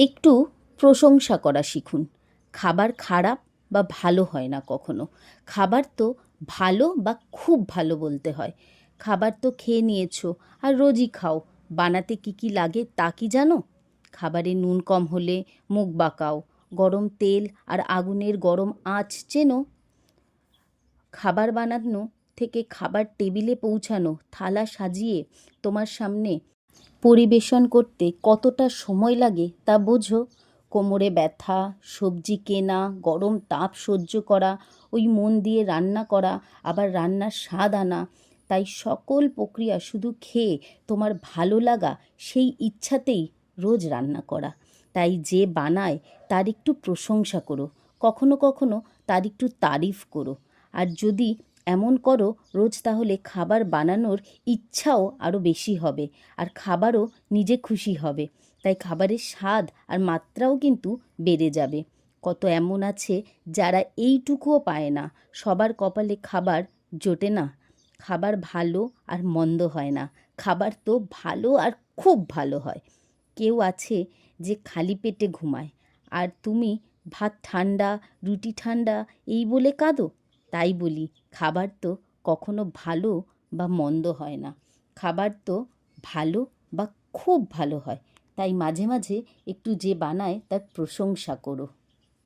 একটু প্রশংসা করা শিখুন। খাবার খারাপ বা ভালো হয় না কখনো। খাবার তো ভালো বা খুব ভালো বলতে হয়। খাবার তো খেয়ে নিয়েছো আর রোজই খাও, বানাতে কী কী লাগে তা কি জানো? খাবারে নুন কম হলে মুখ বাঁকাও, গরম তেল আর আগুনের গরম আঁচ চেনো। খাবার বানানো থেকে খাবার টেবিলে পৌঁছানো, থালা সাজিয়ে তোমার সামনে পরিবেশন করতে কতটা সময় লাগে তা বোঝো। কোমরে ব্যথা, সবজি কেনা, গরম তাপ সহ্য করা, ওই মন দিয়ে রান্না করা, আবার রান্নার স্বাদ আনা, তাই সকল প্রক্রিয়া শুধু খেয়ে তোমার ভালো লাগা সেই ইচ্ছাতেই রোজ রান্না করা। তাই যে বানায় তার একটু প্রশংসা করো, কখনো কখনো তার একটু তারিফ করো। আর যদি এমন করো রোজ, তাহলে খাবার বানানোর ইচ্ছাও আরও বেশি হবে আর খাবারও নিজে খুশি হবে। তাই খাবারের স্বাদ আর মাত্রাও কিন্তু বেড়ে যাবে। কত এমন আছে যারা এইটুকুও পায় না। সবার কপালে খাবার জোটে না। খাবার ভালো আর মন্দ হয় না, খাবার তো ভালো আর খুব ভালো হয়। কেউ আছে যে খালি পেটে ঘুমায়, আর তুমি ভাত ঠান্ডা, রুটি ঠান্ডা এই বলে কাঁদো। তাই বলি, খাবার তো কখনো ভালো বা মন্দ হয় না, খাবার তো ভালো বা খুব ভালো হয়। তাই মাঝে মাঝে একটু যে বানায় তার প্রশংসা করো।